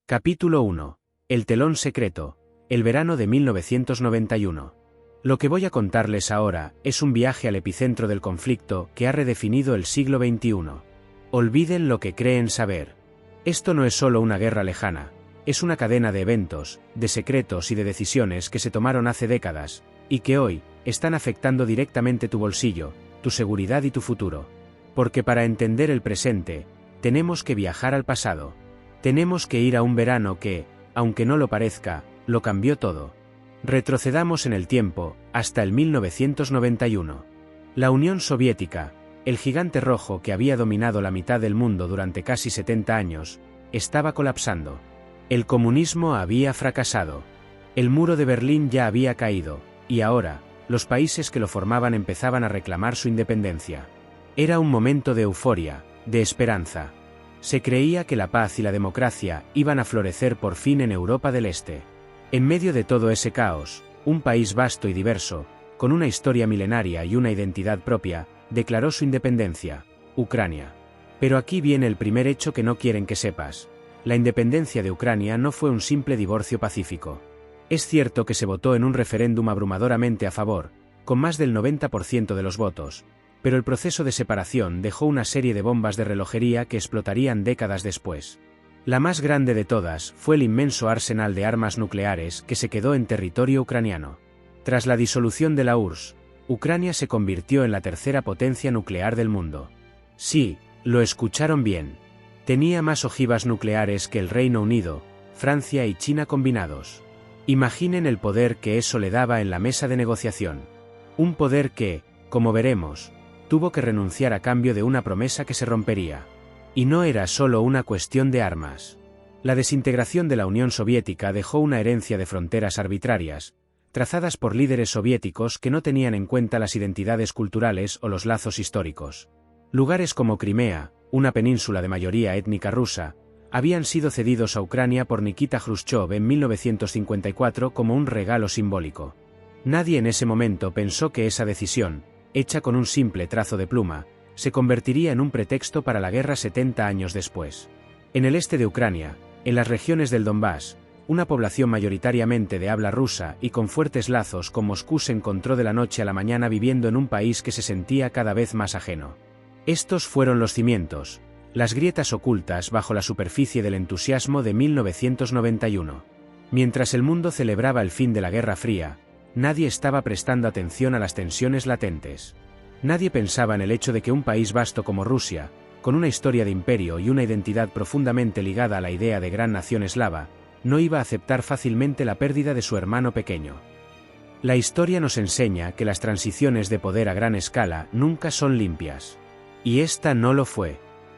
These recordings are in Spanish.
Capítulo 1. El telón secreto. El verano de 1991. Lo que voy a contarles ahora es un viaje al epicentro del conflicto que ha redefinido el siglo XXI. Olviden lo que creen saber. Esto no es solo una guerra lejana, es una cadena de eventos, de secretos y de decisiones que se tomaron hace décadas, y que hoy están afectando directamente tu bolsillo, tu seguridad y tu futuro. Porque para entender el presente, tenemos que viajar al pasado. Tenemos que ir a un verano que, aunque no lo parezca, lo cambió todo. Retrocedamos en el tiempo, hasta el 1991. La Unión Soviética, el gigante rojo que había dominado la mitad del mundo durante casi 70 años, estaba colapsando. El comunismo había fracasado. El muro de Berlín ya había caído, y ahora, los países que lo formaban empezaban a reclamar su independencia. Era un momento de euforia, de esperanza. Se creía que la paz y la democracia iban a florecer por fin en Europa del Este. En medio de todo ese caos, un país vasto y diverso, con una historia milenaria y una identidad propia, declaró su independencia: Ucrania. Pero aquí viene el primer hecho que no quieren que sepas. La independencia de Ucrania no fue un simple divorcio pacífico. Es cierto que se votó en un referéndum abrumadoramente a favor, con más del 90% de los votos, pero el proceso de separación dejó una serie de bombas de relojería que explotarían décadas después. La más grande de todas fue el inmenso arsenal de armas nucleares que se quedó en territorio ucraniano. Tras la disolución de la URSS, Ucrania se convirtió en la tercera potencia nuclear del mundo. Sí, lo escucharon bien. Tenía más ojivas nucleares que el Reino Unido, Francia y China combinados. Imaginen el poder que eso le daba en la mesa de negociación. Un poder que, como veremos, tuvo que renunciar a cambio de una promesa que se rompería. Y no era solo una cuestión de armas. La desintegración de la Unión Soviética dejó una herencia de fronteras arbitrarias, trazadas por líderes soviéticos que no tenían en cuenta las identidades culturales o los lazos históricos. Lugares como Crimea, una península de mayoría étnica rusa, habían sido cedidos a Ucrania por Nikita Jrushchov en 1954 como un regalo simbólico. Nadie en ese momento pensó que esa decisión, hecha con un simple trazo de pluma, se convertiría en un pretexto para la guerra 70 años después. En el este de Ucrania, en las regiones del Donbass, una población mayoritariamente de habla rusa y con fuertes lazos con Moscú se encontró de la noche a la mañana viviendo en un país que se sentía cada vez más ajeno. Estos fueron los cimientos, las grietas ocultas bajo la superficie del entusiasmo de 1991. Mientras el mundo celebraba el fin de la Guerra Fría, nadie estaba prestando atención a las tensiones latentes. Nadie pensaba en el hecho de que un país vasto como Rusia, con una historia de imperio y una identidad profundamente ligada a la idea de gran nación eslava, no iba a aceptar fácilmente la pérdida de su hermano pequeño. La historia nos enseña que las transiciones de poder a gran escala nunca son limpias. Y esta no lo fue.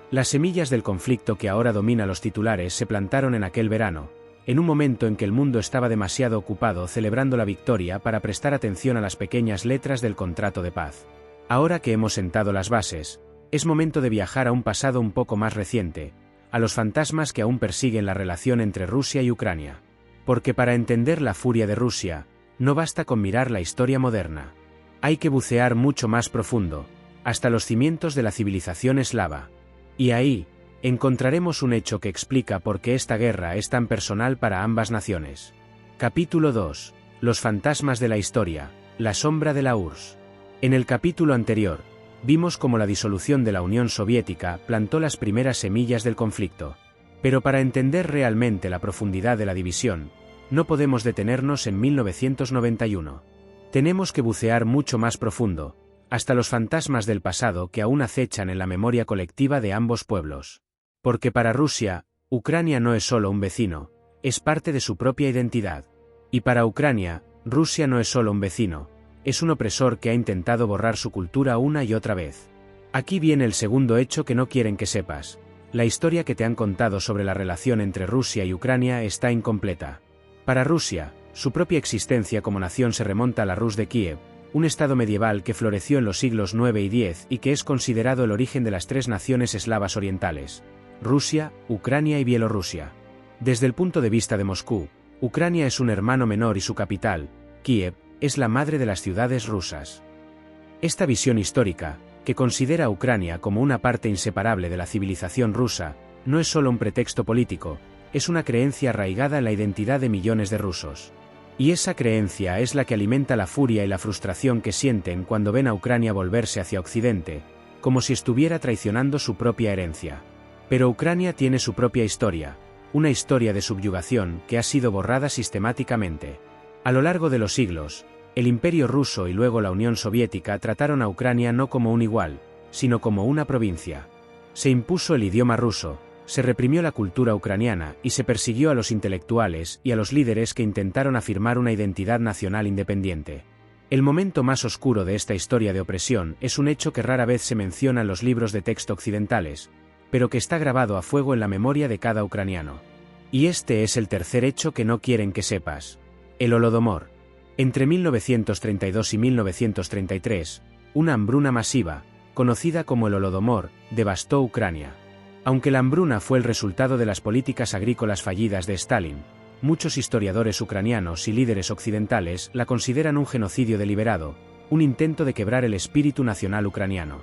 Las semillas del conflicto que ahora domina los titulares se plantaron en aquel verano, en un momento en que el mundo estaba demasiado ocupado celebrando la victoria para prestar atención a las pequeñas letras del contrato de paz. Ahora que hemos sentado las bases, es momento de viajar a un pasado un poco más reciente, a los fantasmas que aún persiguen la relación entre Rusia y Ucrania. Porque para entender la furia de Rusia, no basta con mirar la historia moderna. Hay que bucear mucho más profundo, hasta los cimientos de la civilización eslava. Y ahí, encontraremos un hecho que explica por qué esta guerra es tan personal para ambas naciones. Capítulo 2. Los fantasmas de la historia, la sombra de la URSS. En el capítulo anterior, vimos cómo la disolución de la Unión Soviética plantó las primeras semillas del conflicto. Pero para entender realmente la profundidad de la división, no podemos detenernos en 1991. Tenemos que bucear mucho más profundo, hasta los fantasmas del pasado que aún acechan en la memoria colectiva de ambos pueblos. Porque para Rusia, Ucrania no es solo un vecino, es parte de su propia identidad. Y para Ucrania, Rusia no es solo un vecino, es un opresor que ha intentado borrar su cultura una y otra vez. Aquí viene el segundo hecho que no quieren que sepas. La historia que te han contado sobre la relación entre Rusia y Ucrania está incompleta. Para Rusia, su propia existencia como nación se remonta a la Rus de Kiev, un estado medieval que floreció en los siglos IX y X y que es considerado el origen de las tres naciones eslavas orientales: Rusia, Ucrania y Bielorrusia. Desde el punto de vista de Moscú, Ucrania es un hermano menor y su capital, Kiev, es la madre de las ciudades rusas. Esta visión histórica, que considera a Ucrania como una parte inseparable de la civilización rusa, no es solo un pretexto político, es una creencia arraigada en la identidad de millones de rusos. Y esa creencia es la que alimenta la furia y la frustración que sienten cuando ven a Ucrania volverse hacia Occidente, como si estuviera traicionando su propia herencia. Pero Ucrania tiene su propia historia, una historia de subyugación que ha sido borrada sistemáticamente. A lo largo de los siglos, el Imperio ruso y luego la Unión Soviética trataron a Ucrania no como un igual, sino como una provincia. Se impuso el idioma ruso, se reprimió la cultura ucraniana y se persiguió a los intelectuales y a los líderes que intentaron afirmar una identidad nacional independiente. El momento más oscuro de esta historia de opresión es un hecho que rara vez se menciona en los libros de texto occidentales, pero que está grabado a fuego en la memoria de cada ucraniano. Y este es el tercer hecho que no quieren que sepas. El Holodomor. Entre 1932 y 1933, una hambruna masiva, conocida como el Holodomor, devastó Ucrania. Aunque la hambruna fue el resultado de las políticas agrícolas fallidas de Stalin, muchos historiadores ucranianos y líderes occidentales la consideran un genocidio deliberado, un intento de quebrar el espíritu nacional ucraniano.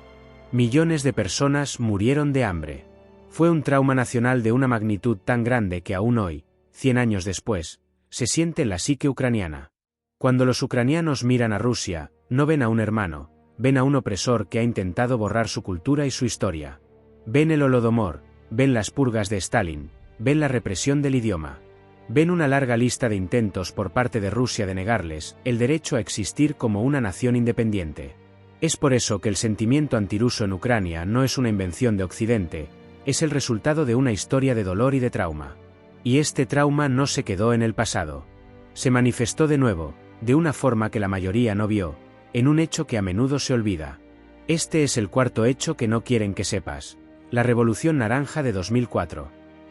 Millones de personas murieron de hambre. Fue un trauma nacional de una magnitud tan grande que aún hoy, 100 años después, se siente en la psique ucraniana. Cuando los ucranianos miran a Rusia, no ven a un hermano, ven a un opresor que ha intentado borrar su cultura y su historia. Ven el Holodomor, ven las purgas de Stalin, ven la represión del idioma. Ven una larga lista de intentos por parte de Rusia de negarles el derecho a existir como una nación independiente. Es por eso que el sentimiento antirruso en Ucrania no es una invención de Occidente, es el resultado de una historia de dolor y de trauma. Y este trauma no se quedó en el pasado. Se manifestó de nuevo, de una forma que la mayoría no vio, en un hecho que a menudo se olvida. Este es el cuarto hecho que no quieren que sepas. La Revolución Naranja de 2004.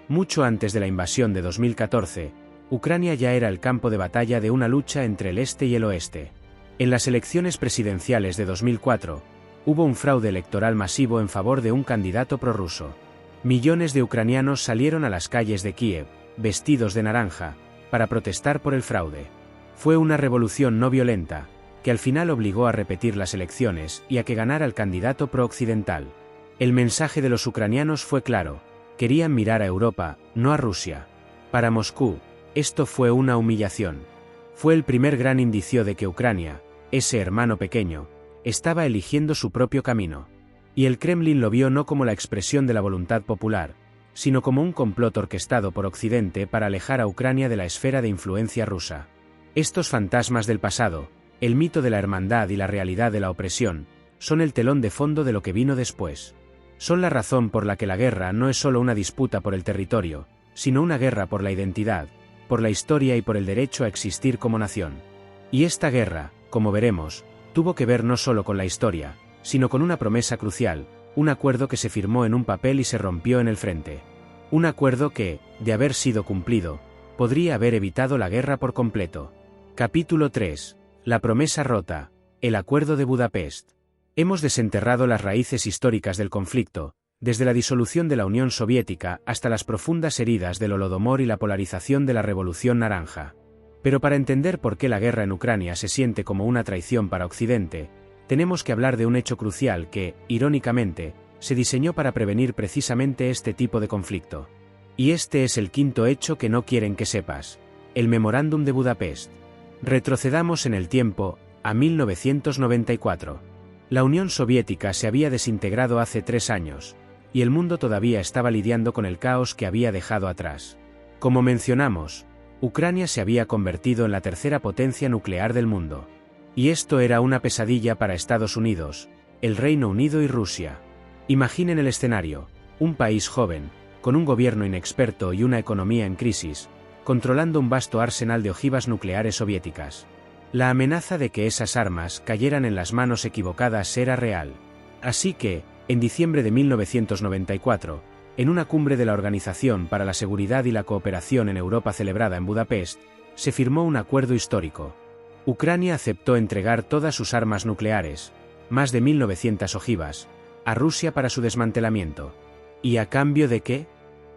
Mucho antes de la invasión de 2014, Ucrania ya era el campo de batalla de una lucha entre el este y el oeste. En las elecciones presidenciales de 2004, hubo un fraude electoral masivo en favor de un candidato prorruso. Millones de ucranianos salieron a las calles de Kiev, vestidos de naranja, para protestar por el fraude. Fue una revolución no violenta, que al final obligó a repetir las elecciones y a que ganara el candidato pro-occidental. El mensaje de los ucranianos fue claro: querían mirar a Europa, no a Rusia. Para Moscú, esto fue una humillación. Fue el primer gran indicio de que Ucrania, ese hermano pequeño, estaba eligiendo su propio camino. Y el Kremlin lo vio no como la expresión de la voluntad popular, sino como un complot orquestado por Occidente para alejar a Ucrania de la esfera de influencia rusa. Estos fantasmas del pasado, el mito de la hermandad y la realidad de la opresión, son el telón de fondo de lo que vino después. Son la razón por la que la guerra no es solo una disputa por el territorio, sino una guerra por la identidad, por la historia y por el derecho a existir como nación. Y esta guerra, como veremos, tuvo que ver no solo con la historia, sino con una promesa crucial, un acuerdo que se firmó en un papel y se rompió en el frente. Un acuerdo que, de haber sido cumplido, podría haber evitado la guerra por completo. Capítulo 3. La promesa rota, el Acuerdo de Budapest. Hemos desenterrado las raíces históricas del conflicto, desde la disolución de la Unión Soviética hasta las profundas heridas del Holodomor y la polarización de la Revolución Naranja. Pero para entender por qué la guerra en Ucrania se siente como una traición para Occidente, tenemos que hablar de un hecho crucial que, irónicamente, se diseñó para prevenir precisamente este tipo de conflicto. Y este es el quinto hecho que no quieren que sepas: el Memorándum de Budapest. Retrocedamos en el tiempo, a 1994. La Unión Soviética se había desintegrado hace 3 años, y el mundo todavía estaba lidiando con el caos que había dejado atrás. Como mencionamos, Ucrania se había convertido en la tercera potencia nuclear del mundo. Y esto era una pesadilla para Estados Unidos, el Reino Unido y Rusia. Imaginen el escenario: un país joven, con un gobierno inexperto y una economía en crisis, controlando un vasto arsenal de ojivas nucleares soviéticas. La amenaza de que esas armas cayeran en las manos equivocadas era real. Así que, en diciembre de 1994, en una cumbre de la Organización para la Seguridad y la Cooperación en Europa celebrada en Budapest, se firmó un acuerdo histórico. Ucrania aceptó entregar todas sus armas nucleares, más de 1900 ojivas, a Rusia para su desmantelamiento. ¿Y a cambio de qué?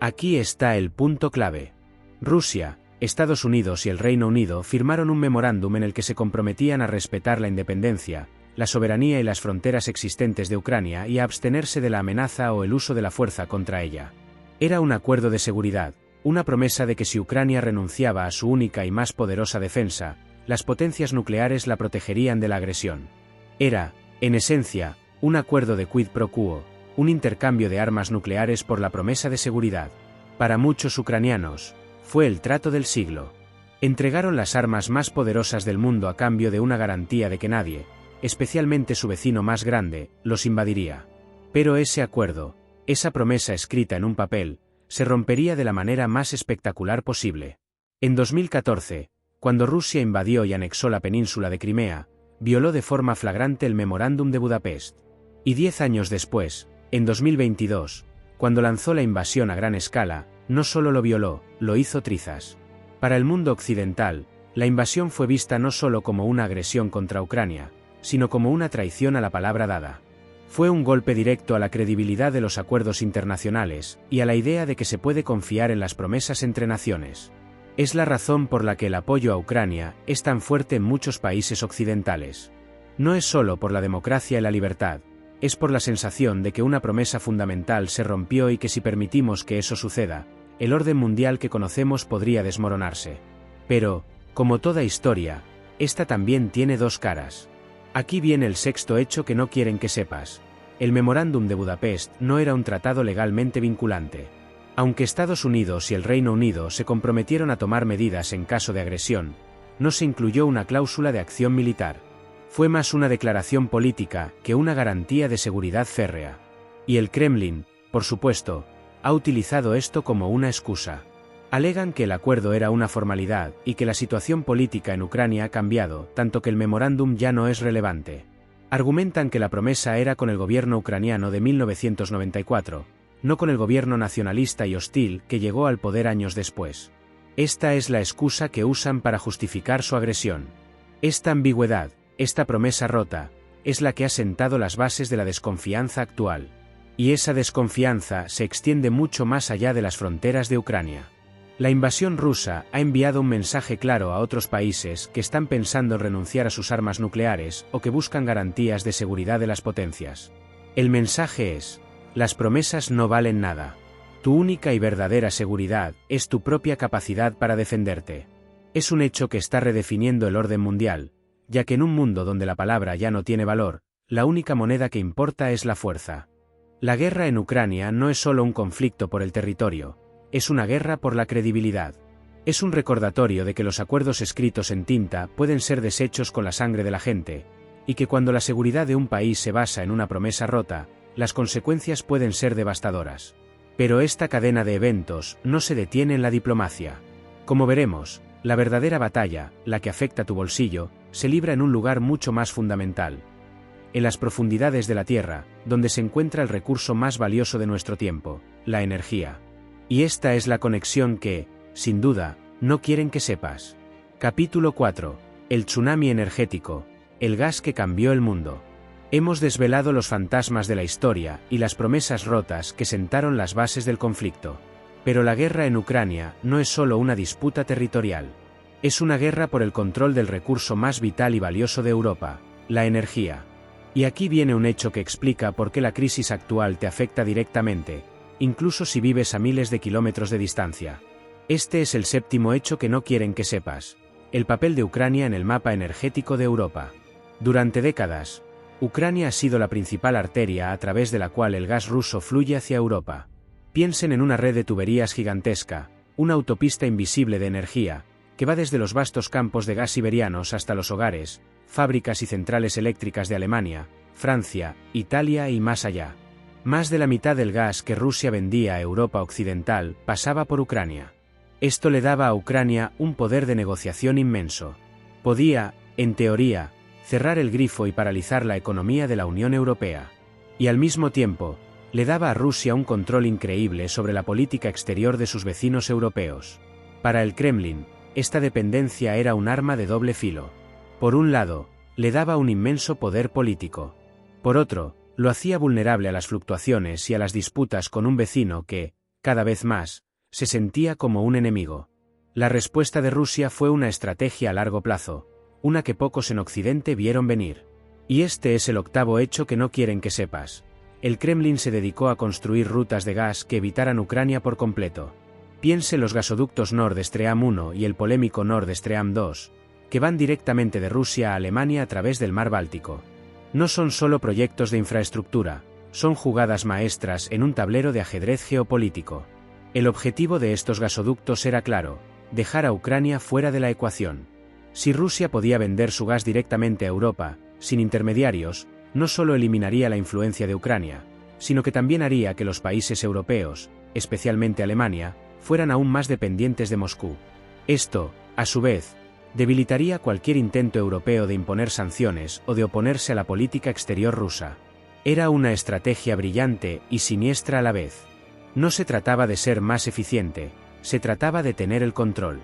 Aquí está el punto clave. Rusia, Estados Unidos y el Reino Unido firmaron un memorándum en el que se comprometían a respetar la independencia, la soberanía y las fronteras existentes de Ucrania y a abstenerse de la amenaza o el uso de la fuerza contra ella. Era un acuerdo de seguridad, una promesa de que si Ucrania renunciaba a su única y más poderosa defensa, las potencias nucleares la protegerían de la agresión. Era, en esencia, un acuerdo de quid pro quo, un intercambio de armas nucleares por la promesa de seguridad. Para muchos ucranianos, fue el trato del siglo. Entregaron las armas más poderosas del mundo a cambio de una garantía de que nadie, especialmente su vecino más grande, los invadiría. Pero ese acuerdo, esa promesa escrita en un papel, se rompería de la manera más espectacular posible. En 2014, cuando Rusia invadió y anexó la península de Crimea, violó de forma flagrante el Memorándum de Budapest. Y 10 años después, en 2022, cuando lanzó la invasión a gran escala, no solo lo violó, lo hizo trizas. Para el mundo occidental, la invasión fue vista no solo como una agresión contra Ucrania, sino como una traición a la palabra dada. Fue un golpe directo a la credibilidad de los acuerdos internacionales, y a la idea de que se puede confiar en las promesas entre naciones. Es la razón por la que el apoyo a Ucrania es tan fuerte en muchos países occidentales. No es solo por la democracia y la libertad, es por la sensación de que una promesa fundamental se rompió y que si permitimos que eso suceda, el orden mundial que conocemos podría desmoronarse. Pero, como toda historia, esta también tiene dos caras. Aquí viene el sexto hecho que no quieren que sepas. El Memorándum de Budapest no era un tratado legalmente vinculante. Aunque Estados Unidos y el Reino Unido se comprometieron a tomar medidas en caso de agresión, no se incluyó una cláusula de acción militar. Fue más una declaración política que una garantía de seguridad férrea. Y el Kremlin, por supuesto, ha utilizado esto como una excusa. Alegan que el acuerdo era una formalidad y que la situación política en Ucrania ha cambiado, tanto que el memorándum ya no es relevante. Argumentan que la promesa era con el gobierno ucraniano de 1994, no con el gobierno nacionalista y hostil que llegó al poder años después. Esta es la excusa que usan para justificar su agresión. Esta ambigüedad, esta promesa rota, es la que ha sentado las bases de la desconfianza actual. Y esa desconfianza se extiende mucho más allá de las fronteras de Ucrania. La invasión rusa ha enviado un mensaje claro a otros países que están pensando en renunciar a sus armas nucleares o que buscan garantías de seguridad de las potencias. El mensaje es: las promesas no valen nada. Tu única y verdadera seguridad es tu propia capacidad para defenderte. Es un hecho que está redefiniendo el orden mundial, ya que en un mundo donde la palabra ya no tiene valor, la única moneda que importa es la fuerza. La guerra en Ucrania no es solo un conflicto por el territorio, es una guerra por la credibilidad. Es un recordatorio de que los acuerdos escritos en tinta pueden ser deshechos con la sangre de la gente, y que cuando la seguridad de un país se basa en una promesa rota, las consecuencias pueden ser devastadoras. Pero esta cadena de eventos no se detiene en la diplomacia. Como veremos, la verdadera batalla, la que afecta a tu bolsillo, se libra en un lugar mucho más fundamental. En las profundidades de la Tierra, donde se encuentra el recurso más valioso de nuestro tiempo, la energía. Y esta es la conexión que, sin duda, no quieren que sepas. Capítulo 4. El tsunami energético, el gas que cambió el mundo. Hemos desvelado los fantasmas de la historia y las promesas rotas que sentaron las bases del conflicto. Pero la guerra en Ucrania no es solo una disputa territorial. Es una guerra por el control del recurso más vital y valioso de Europa, la energía. Y aquí viene un hecho que explica por qué la crisis actual te afecta directamente, incluso si vives a miles de kilómetros de distancia. Este es el séptimo hecho que no quieren que sepas: el papel de Ucrania en el mapa energético de Europa. Durante décadas, Ucrania ha sido la principal arteria a través de la cual el gas ruso fluye hacia Europa. Piensen en una red de tuberías gigantesca, una autopista invisible de energía, que va desde los vastos campos de gas siberianos hasta los hogares, fábricas y centrales eléctricas de Alemania, Francia, Italia y más allá. Más de la mitad del gas que Rusia vendía a Europa occidental pasaba por Ucrania. Esto le daba a Ucrania un poder de negociación inmenso. Podía, en teoría, cerrar el grifo y paralizar la economía de la Unión Europea. Y al mismo tiempo, le daba a Rusia un control increíble sobre la política exterior de sus vecinos europeos. Para el Kremlin, esta dependencia era un arma de doble filo. Por un lado, le daba un inmenso poder político. Por otro, lo hacía vulnerable a las fluctuaciones y a las disputas con un vecino que, cada vez más, se sentía como un enemigo. La respuesta de Rusia fue una estrategia a largo plazo, una que pocos en Occidente vieron venir. Y este es el octavo hecho que no quieren que sepas. El Kremlin se dedicó a construir rutas de gas que evitaran Ucrania por completo. Piense en los gasoductos Nord Stream 1 y el polémico Nord Stream 2, que van directamente de Rusia a Alemania a través del mar Báltico. No son solo proyectos de infraestructura, son jugadas maestras en un tablero de ajedrez geopolítico. El objetivo de estos gasoductos era claro: dejar a Ucrania fuera de la ecuación. Si Rusia podía vender su gas directamente a Europa, sin intermediarios, no solo eliminaría la influencia de Ucrania, sino que también haría que los países europeos, especialmente Alemania, fueran aún más dependientes de Moscú. Esto, a su vez, debilitaría cualquier intento europeo de imponer sanciones o de oponerse a la política exterior rusa. Era una estrategia brillante y siniestra a la vez. No se trataba de ser más eficiente, se trataba de tener el control.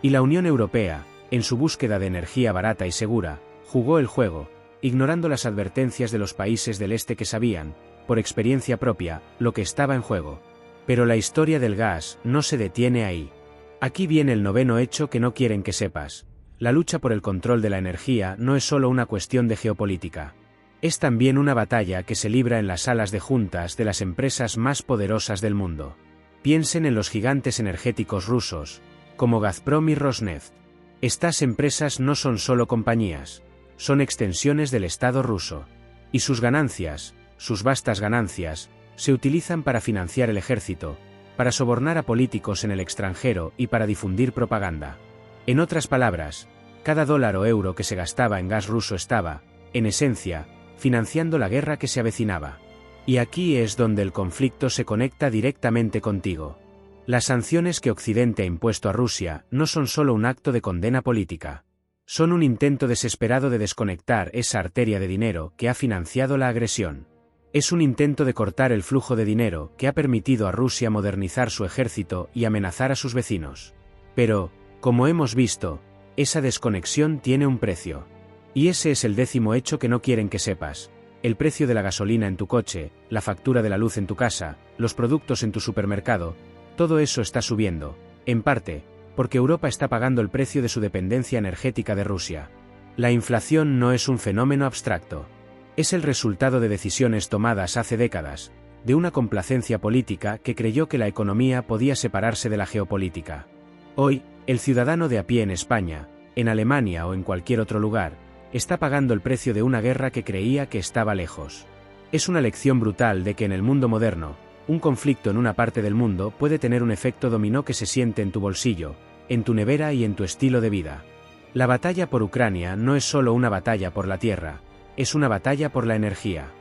Y la Unión Europea, en su búsqueda de energía barata y segura, jugó el juego, ignorando las advertencias de los países del este que sabían, por experiencia propia, lo que estaba en juego. Pero la historia del gas no se detiene ahí. Aquí viene el noveno hecho que no quieren que sepas. La lucha por el control de la energía no es solo una cuestión de geopolítica. Es también una batalla que se libra en las salas de juntas de las empresas más poderosas del mundo. Piensen en los gigantes energéticos rusos, como Gazprom y Rosneft. Estas empresas no son solo compañías, son extensiones del Estado ruso. Y sus ganancias, sus vastas ganancias, se utilizan para financiar el ejército, para sobornar a políticos en el extranjero y para difundir propaganda. En otras palabras, cada dólar o euro que se gastaba en gas ruso estaba, en esencia, financiando la guerra que se avecinaba. Y aquí es donde el conflicto se conecta directamente contigo. Las sanciones que Occidente ha impuesto a Rusia no son solo un acto de condena política. Son un intento desesperado de desconectar esa arteria de dinero que ha financiado la agresión. Es un intento de cortar el flujo de dinero que ha permitido a Rusia modernizar su ejército y amenazar a sus vecinos. Pero, como hemos visto, esa desconexión tiene un precio. Y ese es el décimo hecho que no quieren que sepas. El precio de la gasolina en tu coche, la factura de la luz en tu casa, los productos en tu supermercado, todo eso está subiendo, en parte, porque Europa está pagando el precio de su dependencia energética de Rusia. La inflación no es un fenómeno abstracto. Es el resultado de decisiones tomadas hace décadas, de una complacencia política que creyó que la economía podía separarse de la geopolítica. Hoy, el ciudadano de a pie en España, en Alemania o en cualquier otro lugar, está pagando el precio de una guerra que creía que estaba lejos. Es una lección brutal de que en el mundo moderno, un conflicto en una parte del mundo puede tener un efecto dominó que se siente en tu bolsillo, en tu nevera y en tu estilo de vida. La batalla por Ucrania no es solo una batalla por la tierra, es una batalla por la energía.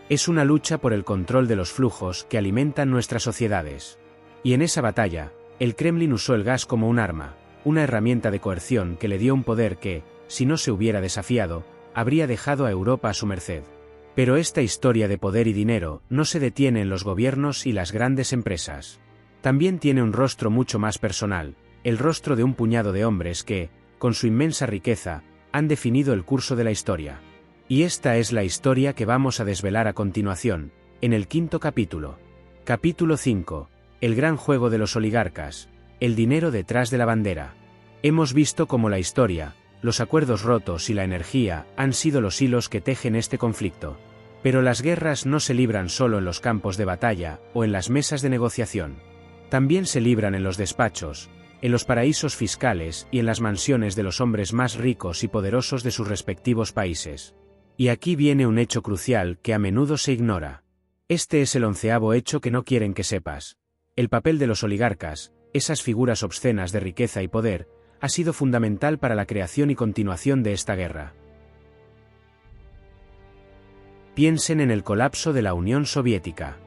Es una lucha por el control de los flujos que alimentan nuestras sociedades. Y en esa batalla, el Kremlin usó el gas como un arma, una herramienta de coerción que le dio un poder que, si no se hubiera desafiado, habría dejado a Europa a su merced. Pero esta historia de poder y dinero no se detiene en los gobiernos y las grandes empresas. También tiene un rostro mucho más personal, el rostro de un puñado de hombres que, con su inmensa riqueza, han definido el curso de la historia. Y esta es la historia que vamos a desvelar a continuación, en el quinto capítulo. Capítulo 5. El gran juego de los oligarcas, el dinero detrás de la bandera. Hemos visto cómo la historia, los acuerdos rotos y la energía han sido los hilos que tejen este conflicto. Pero las guerras no se libran solo en los campos de batalla o en las mesas de negociación. También se libran en los despachos, en los paraísos fiscales y en las mansiones de los hombres más ricos y poderosos de sus respectivos países. Y aquí viene un hecho crucial que a menudo se ignora. Este es el 11º hecho que no quieren que sepas. El papel de los oligarcas, esas figuras obscenas de riqueza y poder, ha sido fundamental para la creación y continuación de esta guerra. Piensen en el colapso de la Unión Soviética.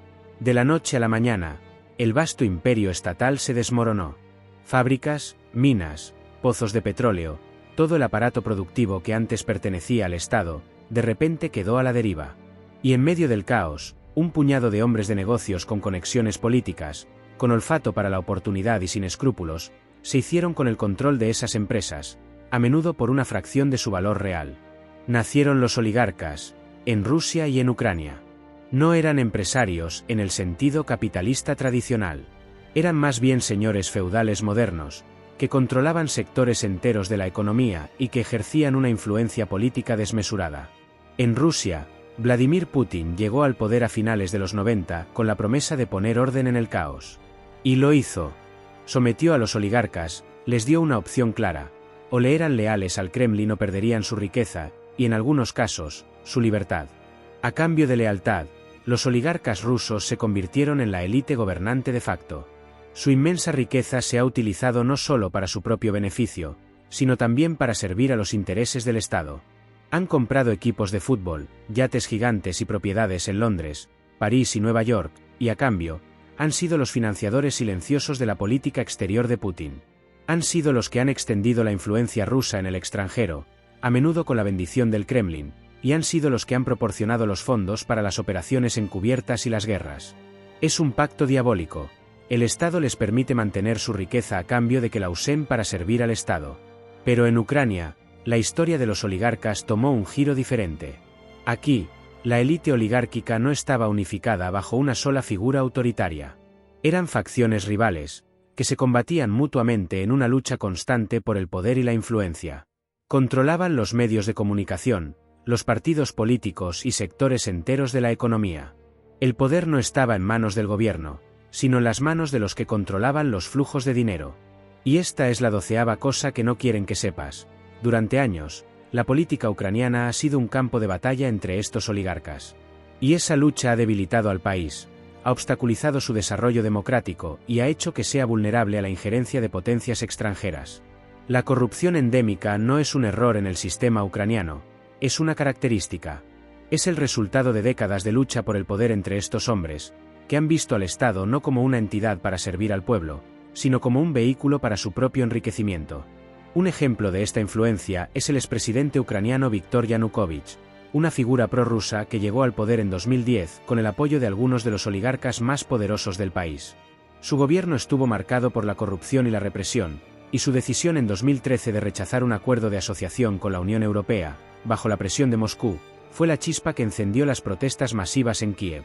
De la noche a la mañana, el vasto imperio estatal se desmoronó. Fábricas, minas, pozos de petróleo, todo el aparato productivo que antes pertenecía al Estado, de repente quedó a la deriva. Y en medio del caos, un puñado de hombres de negocios con conexiones políticas, con olfato para la oportunidad y sin escrúpulos, se hicieron con el control de esas empresas, a menudo por una fracción de su valor real. Nacieron los oligarcas, en Rusia y en Ucrania. No eran empresarios en el sentido capitalista tradicional. Eran más bien señores feudales modernos, que controlaban sectores enteros de la economía y que ejercían una influencia política desmesurada. En Rusia, Vladimir Putin llegó al poder a finales de los 90 con la promesa de poner orden en el caos. Y lo hizo. Sometió a los oligarcas, les dio una opción clara: o le eran leales al Kremlin o perderían su riqueza, y en algunos casos, su libertad. A cambio de lealtad, los oligarcas rusos se convirtieron en la élite gobernante de facto. Su inmensa riqueza se ha utilizado no solo para su propio beneficio, sino también para servir a los intereses del Estado. Han comprado equipos de fútbol, yates gigantes y propiedades en Londres, París y Nueva York, y a cambio, han sido los financiadores silenciosos de la política exterior de Putin. Han sido los que han extendido la influencia rusa en el extranjero, a menudo con la bendición del Kremlin, y han sido los que han proporcionado los fondos para las operaciones encubiertas y las guerras. Es un pacto diabólico. El Estado les permite mantener su riqueza a cambio de que la usen para servir al Estado. Pero en Ucrania, la historia de los oligarcas tomó un giro diferente. Aquí, la élite oligárquica no estaba unificada bajo una sola figura autoritaria. Eran facciones rivales, que se combatían mutuamente en una lucha constante por el poder y la influencia. Controlaban los medios de comunicación, los partidos políticos y sectores enteros de la economía. El poder no estaba en manos del gobierno, sino en las manos de los que controlaban los flujos de dinero. Y esta es la 12ª cosa que no quieren que sepas. Durante años, la política ucraniana ha sido un campo de batalla entre estos oligarcas. Y esa lucha ha debilitado al país, ha obstaculizado su desarrollo democrático y ha hecho que sea vulnerable a la injerencia de potencias extranjeras. La corrupción endémica no es un error en el sistema ucraniano, es una característica. Es el resultado de décadas de lucha por el poder entre estos hombres, que han visto al Estado no como una entidad para servir al pueblo, sino como un vehículo para su propio enriquecimiento. Un ejemplo de esta influencia es el expresidente ucraniano Viktor Yanukovych, una figura prorrusa que llegó al poder en 2010 con el apoyo de algunos de los oligarcas más poderosos del país. Su gobierno estuvo marcado por la corrupción y la represión, y su decisión en 2013 de rechazar un acuerdo de asociación con la Unión Europea, bajo la presión de Moscú, fue la chispa que encendió las protestas masivas en Kiev.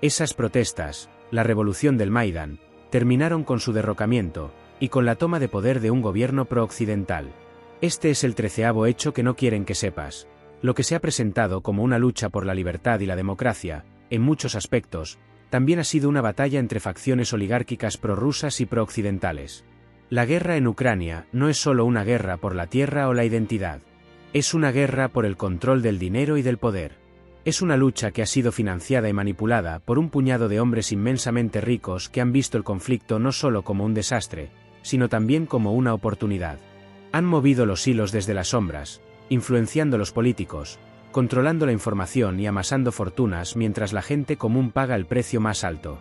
Esas protestas, la revolución del Maidán, terminaron con su derrocamiento, y con la toma de poder de un gobierno pro-occidental. Este es el 13º hecho que no quieren que sepas. Lo que se ha presentado como una lucha por la libertad y la democracia, en muchos aspectos, también ha sido una batalla entre facciones oligárquicas prorrusas y pro-occidentales. La guerra en Ucrania no es solo una guerra por la tierra o la identidad. Es una guerra por el control del dinero y del poder. Es una lucha que ha sido financiada y manipulada por un puñado de hombres inmensamente ricos que han visto el conflicto no solo como un desastre, sino también como una oportunidad. Han movido los hilos desde las sombras, influenciando a los políticos, controlando la información y amasando fortunas mientras la gente común paga el precio más alto.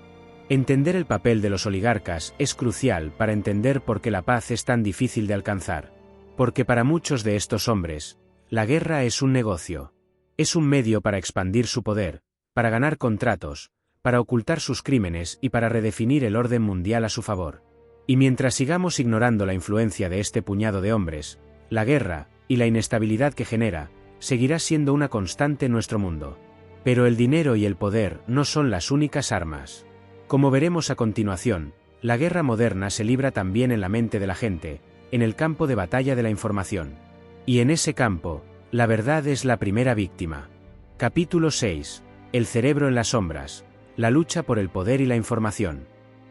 Entender el papel de los oligarcas es crucial para entender por qué la paz es tan difícil de alcanzar. Porque para muchos de estos hombres, la guerra es un negocio. Es un medio para expandir su poder, para ganar contratos, para ocultar sus crímenes y para redefinir el orden mundial a su favor. Y mientras sigamos ignorando la influencia de este puñado de hombres, la guerra, y la inestabilidad que genera, seguirá siendo una constante en nuestro mundo. Pero el dinero y el poder no son las únicas armas. Como veremos a continuación, la guerra moderna se libra también en la mente de la gente, en el campo de batalla de la información. Y en ese campo, la verdad es la primera víctima. Capítulo 6. El cerebro en las sombras. La lucha por el poder y la información.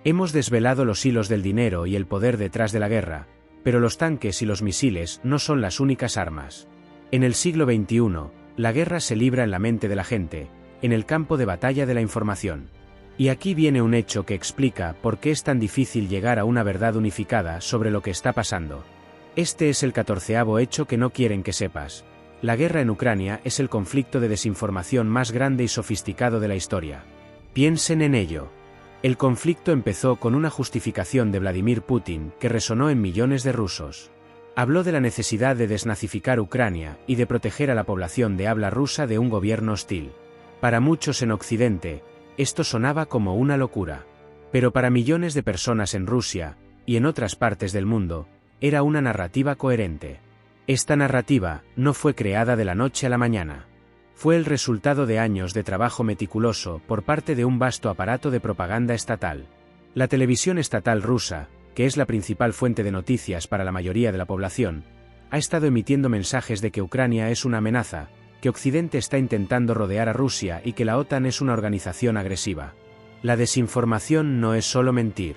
Hemos desvelado los hilos del dinero y el poder detrás de la guerra, pero los tanques y los misiles no son las únicas armas. En el siglo XXI, la guerra se libra en la mente de la gente, en el campo de batalla de la información. Y aquí viene un hecho que explica por qué es tan difícil llegar a una verdad unificada sobre lo que está pasando. Este es el 14º hecho que no quieren que sepas. La guerra en Ucrania es el conflicto de desinformación más grande y sofisticado de la historia. Piensen en ello. El conflicto empezó con una justificación de Vladimir Putin que resonó en millones de rusos. Habló de la necesidad de desnazificar Ucrania y de proteger a la población de habla rusa de un gobierno hostil. Para muchos en Occidente, esto sonaba como una locura. Pero para millones de personas en Rusia, y en otras partes del mundo, era una narrativa coherente. Esta narrativa no fue creada de la noche a la mañana. Fue el resultado de años de trabajo meticuloso por parte de un vasto aparato de propaganda estatal. La televisión estatal rusa, que es la principal fuente de noticias para la mayoría de la población, ha estado emitiendo mensajes de que Ucrania es una amenaza, que Occidente está intentando rodear a Rusia y que la OTAN es una organización agresiva. La desinformación no es solo mentir.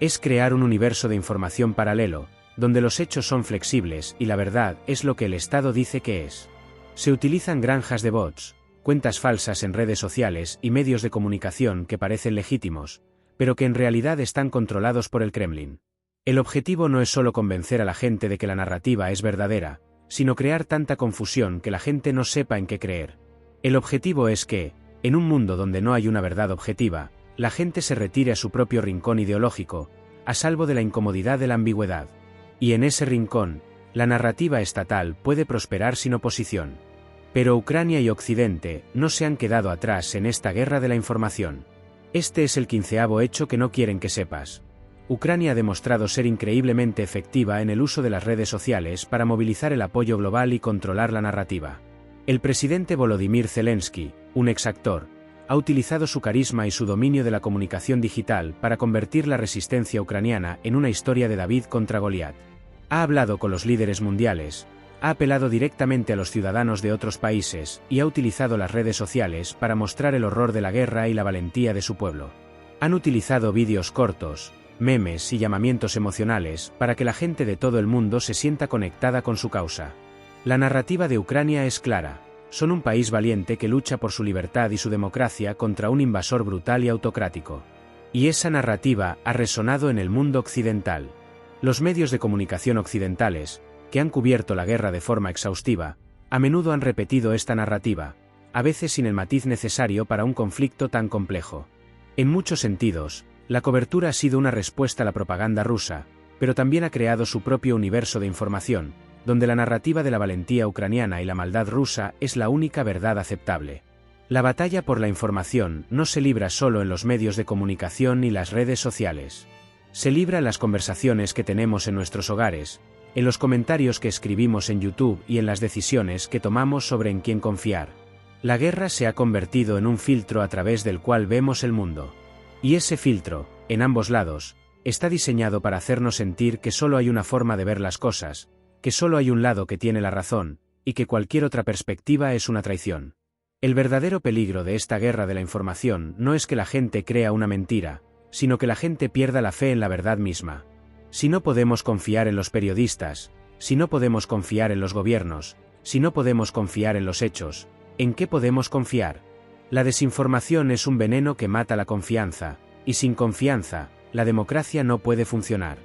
Es crear un universo de información paralelo, donde los hechos son flexibles y la verdad es lo que el Estado dice que es. Se utilizan granjas de bots, cuentas falsas en redes sociales y medios de comunicación que parecen legítimos, pero que en realidad están controlados por el Kremlin. El objetivo no es solo convencer a la gente de que la narrativa es verdadera, sino crear tanta confusión que la gente no sepa en qué creer. El objetivo es que, en un mundo donde no hay una verdad objetiva, la gente se retire a su propio rincón ideológico, a salvo de la incomodidad de la ambigüedad. Y en ese rincón, la narrativa estatal puede prosperar sin oposición. Pero Ucrania y Occidente no se han quedado atrás en esta guerra de la información. Este es el 15º hecho que no quieren que sepas. Ucrania ha demostrado ser increíblemente efectiva en el uso de las redes sociales para movilizar el apoyo global y controlar la narrativa. El presidente Volodymyr Zelensky, un exactor, ha utilizado su carisma y su dominio de la comunicación digital para convertir la resistencia ucraniana en una historia de David contra Goliat. Ha hablado con los líderes mundiales, ha apelado directamente a los ciudadanos de otros países y ha utilizado las redes sociales para mostrar el horror de la guerra y la valentía de su pueblo. Han utilizado vídeos cortos, memes y llamamientos emocionales para que la gente de todo el mundo se sienta conectada con su causa. La narrativa de Ucrania es clara: son un país valiente que lucha por su libertad y su democracia contra un invasor brutal y autocrático. Y esa narrativa ha resonado en el mundo occidental. Los medios de comunicación occidentales, que han cubierto la guerra de forma exhaustiva, a menudo han repetido esta narrativa, a veces sin el matiz necesario para un conflicto tan complejo. En muchos sentidos, la cobertura ha sido una respuesta a la propaganda rusa, pero también ha creado su propio universo de información, donde la narrativa de la valentía ucraniana y la maldad rusa es la única verdad aceptable. La batalla por la información no se libra solo en los medios de comunicación ni las redes sociales. Se libra en las conversaciones que tenemos en nuestros hogares, en los comentarios que escribimos en YouTube y en las decisiones que tomamos sobre en quién confiar. La guerra se ha convertido en un filtro a través del cual vemos el mundo. Y ese filtro, en ambos lados, está diseñado para hacernos sentir que solo hay una forma de ver las cosas, que solo hay un lado que tiene la razón, y que cualquier otra perspectiva es una traición. El verdadero peligro de esta guerra de la información no es que la gente crea una mentira, sino que la gente pierda la fe en la verdad misma. Si no podemos confiar en los periodistas, si no podemos confiar en los gobiernos, si no podemos confiar en los hechos, ¿en qué podemos confiar? La desinformación es un veneno que mata la confianza, y sin confianza, la democracia no puede funcionar.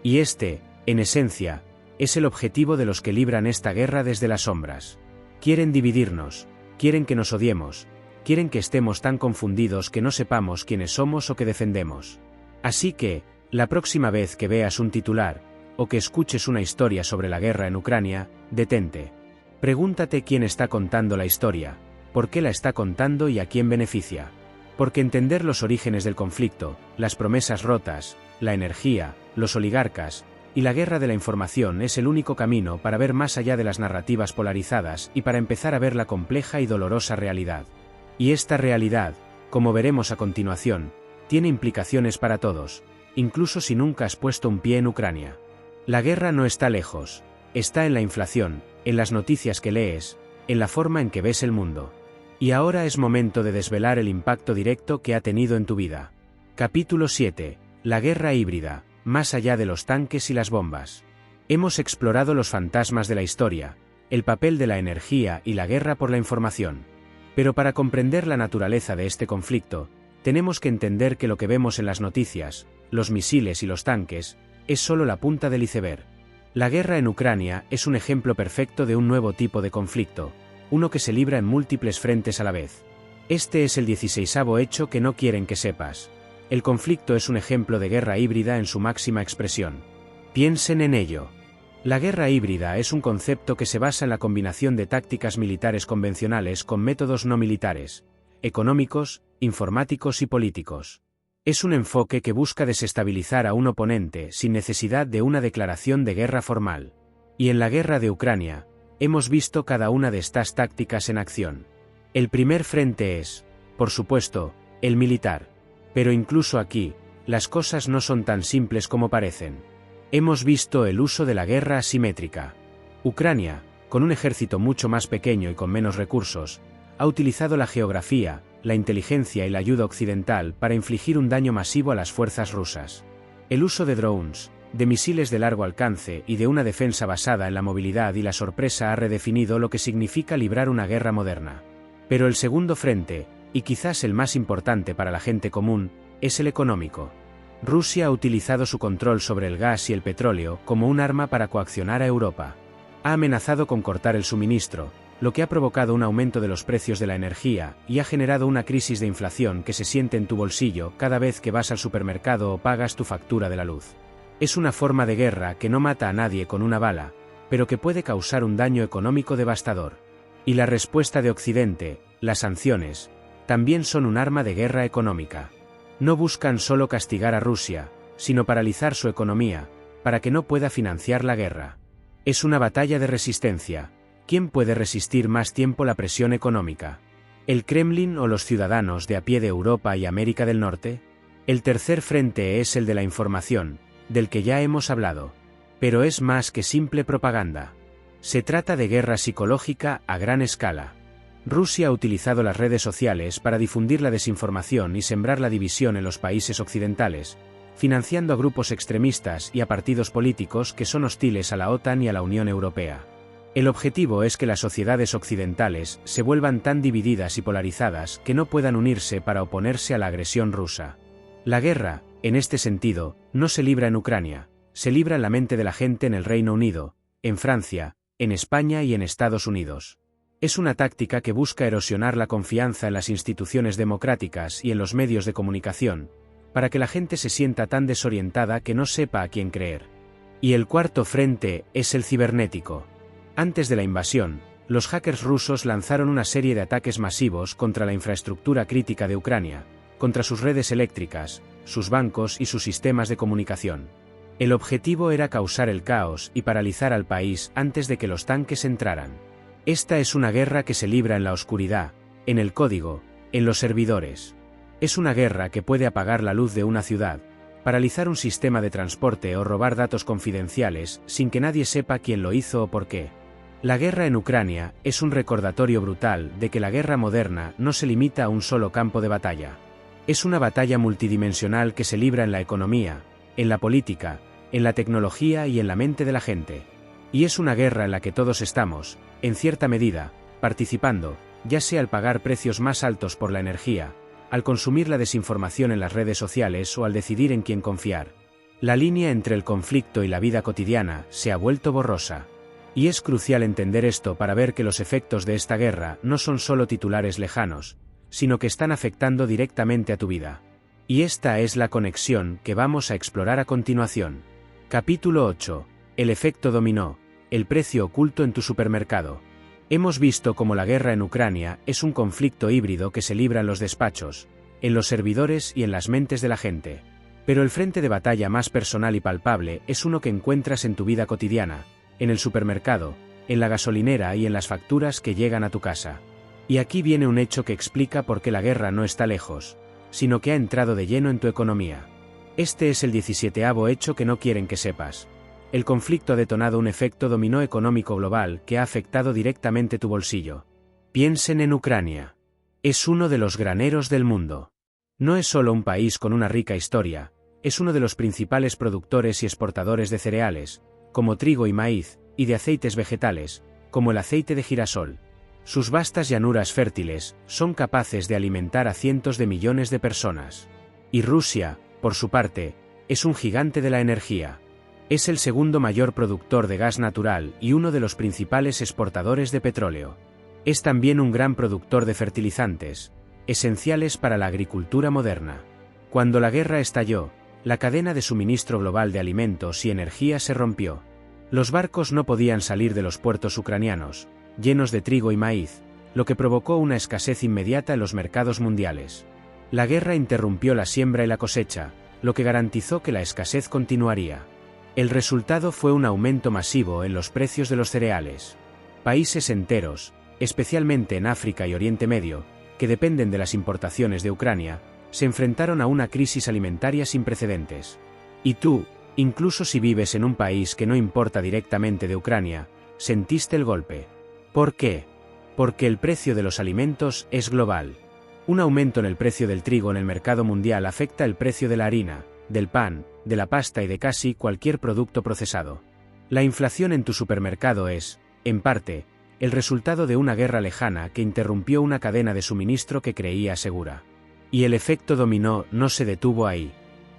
Y este, en esencia, es el objetivo de los que libran esta guerra desde las sombras. Quieren dividirnos, quieren que nos odiemos, quieren que estemos tan confundidos que no sepamos quiénes somos o qué defendemos. Así que, la próxima vez que veas un titular, o que escuches una historia sobre la guerra en Ucrania, detente. Pregúntate quién está contando la historia, por qué la está contando y a quién beneficia. Porque entender los orígenes del conflicto, las promesas rotas, la energía, los oligarcas, y la guerra de la información es el único camino para ver más allá de las narrativas polarizadas y para empezar a ver la compleja y dolorosa realidad. Y esta realidad, como veremos a continuación, tiene implicaciones para todos, incluso si nunca has puesto un pie en Ucrania. La guerra no está lejos, está en la inflación, en las noticias que lees, en la forma en que ves el mundo. Y ahora es momento de desvelar el impacto directo que ha tenido en tu vida. Capítulo 7. La guerra híbrida, más allá de los tanques y las bombas. Hemos explorado los fantasmas de la historia, el papel de la energía y la guerra por la información. Pero para comprender la naturaleza de este conflicto, tenemos que entender que lo que vemos en las noticias, los misiles y los tanques, es solo la punta del iceberg. La guerra en Ucrania es un ejemplo perfecto de un nuevo tipo de conflicto, uno que se libra en múltiples frentes a la vez. Este es el 16º hecho que no quieren que sepas. El conflicto es un ejemplo de guerra híbrida en su máxima expresión. Piensen en ello. La guerra híbrida es un concepto que se basa en la combinación de tácticas militares convencionales con métodos no militares, económicos, informáticos y políticos. Es un enfoque que busca desestabilizar a un oponente sin necesidad de una declaración de guerra formal. Y en la guerra de Ucrania, hemos visto cada una de estas tácticas en acción. El primer frente es, por supuesto, el militar. Pero incluso aquí, las cosas no son tan simples como parecen. Hemos visto el uso de la guerra asimétrica. Ucrania, con un ejército mucho más pequeño y con menos recursos, ha utilizado la geografía, la inteligencia y la ayuda occidental para infligir un daño masivo a las fuerzas rusas. El uso de drones, de misiles de largo alcance y de una defensa basada en la movilidad y la sorpresa ha redefinido lo que significa librar una guerra moderna. Pero el segundo frente, y quizás el más importante para la gente común, es el económico. Rusia ha utilizado su control sobre el gas y el petróleo como un arma para coaccionar a Europa. Ha amenazado con cortar el suministro, lo que ha provocado un aumento de los precios de la energía y ha generado una crisis de inflación que se siente en tu bolsillo cada vez que vas al supermercado o pagas tu factura de la luz. Es una forma de guerra que no mata a nadie con una bala, pero que puede causar un daño económico devastador. Y la respuesta de Occidente, las sanciones, también son un arma de guerra económica. No buscan solo castigar a Rusia, sino paralizar su economía, para que no pueda financiar la guerra. Es una batalla de resistencia. ¿Quién puede resistir más tiempo la presión económica? ¿El Kremlin o los ciudadanos de a pie de Europa y América del Norte? El tercer frente es el de la información, del que ya hemos hablado. Pero es más que simple propaganda. Se trata de guerra psicológica a gran escala. Rusia ha utilizado las redes sociales para difundir la desinformación y sembrar la división en los países occidentales, financiando a grupos extremistas y a partidos políticos que son hostiles a la OTAN y a la Unión Europea. El objetivo es que las sociedades occidentales se vuelvan tan divididas y polarizadas que no puedan unirse para oponerse a la agresión rusa. La guerra, en este sentido, no se libra en Ucrania, se libra en la mente de la gente en el Reino Unido, en Francia, en España y en Estados Unidos. Es una táctica que busca erosionar la confianza en las instituciones democráticas y en los medios de comunicación, para que la gente se sienta tan desorientada que no sepa a quién creer. Y el cuarto frente es el cibernético. Antes de la invasión, los hackers rusos lanzaron una serie de ataques masivos contra la infraestructura crítica de Ucrania, contra sus redes eléctricas, sus bancos y sus sistemas de comunicación. El objetivo era causar el caos y paralizar al país antes de que los tanques entraran. Esta es una guerra que se libra en la oscuridad, en el código, en los servidores. Es una guerra que puede apagar la luz de una ciudad, paralizar un sistema de transporte o robar datos confidenciales sin que nadie sepa quién lo hizo o por qué. La guerra en Ucrania es un recordatorio brutal de que la guerra moderna no se limita a un solo campo de batalla. Es una batalla multidimensional que se libra en la economía, en la política, en la tecnología y en la mente de la gente. Y es una guerra en la que todos estamos, en cierta medida, participando, ya sea al pagar precios más altos por la energía, al consumir la desinformación en las redes sociales o al decidir en quién confiar. La línea entre el conflicto y la vida cotidiana se ha vuelto borrosa. Y es crucial entender esto para ver que los efectos de esta guerra no son solo titulares lejanos, sino que están afectando directamente a tu vida. Y esta es la conexión que vamos a explorar a continuación. Capítulo 8. El efecto dominó. El precio oculto en tu supermercado. Hemos visto cómo la guerra en Ucrania es un conflicto híbrido que se libra en los despachos, en los servidores y en las mentes de la gente. Pero el frente de batalla más personal y palpable es uno que encuentras en tu vida cotidiana, en el supermercado, en la gasolinera y en las facturas que llegan a tu casa. Y aquí viene un hecho que explica por qué la guerra no está lejos, sino que ha entrado de lleno en tu economía. Este es el 17º hecho que no quieren que sepas. El conflicto ha detonado un efecto dominó económico global que ha afectado directamente tu bolsillo. Piensen en Ucrania. Es uno de los graneros del mundo. No es solo un país con una rica historia, es uno de los principales productores y exportadores de cereales, como trigo y maíz, y de aceites vegetales, como el aceite de girasol. Sus vastas llanuras fértiles son capaces de alimentar a cientos de millones de personas. Y Rusia, por su parte, es un gigante de la energía. Es el segundo mayor productor de gas natural y uno de los principales exportadores de petróleo. Es también un gran productor de fertilizantes, esenciales para la agricultura moderna. Cuando la guerra estalló, la cadena de suministro global de alimentos y energía se rompió. Los barcos no podían salir de los puertos ucranianos, llenos de trigo y maíz, lo que provocó una escasez inmediata en los mercados mundiales. La guerra interrumpió la siembra y la cosecha, lo que garantizó que la escasez continuaría. El resultado fue un aumento masivo en los precios de los cereales. Países enteros, especialmente en África y Oriente Medio, que dependen de las importaciones de Ucrania, se enfrentaron a una crisis alimentaria sin precedentes. Y tú, incluso si vives en un país que no importa directamente de Ucrania, sentiste el golpe. ¿Por qué? Porque el precio de los alimentos es global. Un aumento en el precio del trigo en el mercado mundial afecta el precio de la harina, del pan, de la pasta y de casi cualquier producto procesado. La inflación en tu supermercado es, en parte, el resultado de una guerra lejana que interrumpió una cadena de suministro que creía segura. Y el efecto dominó no se detuvo ahí.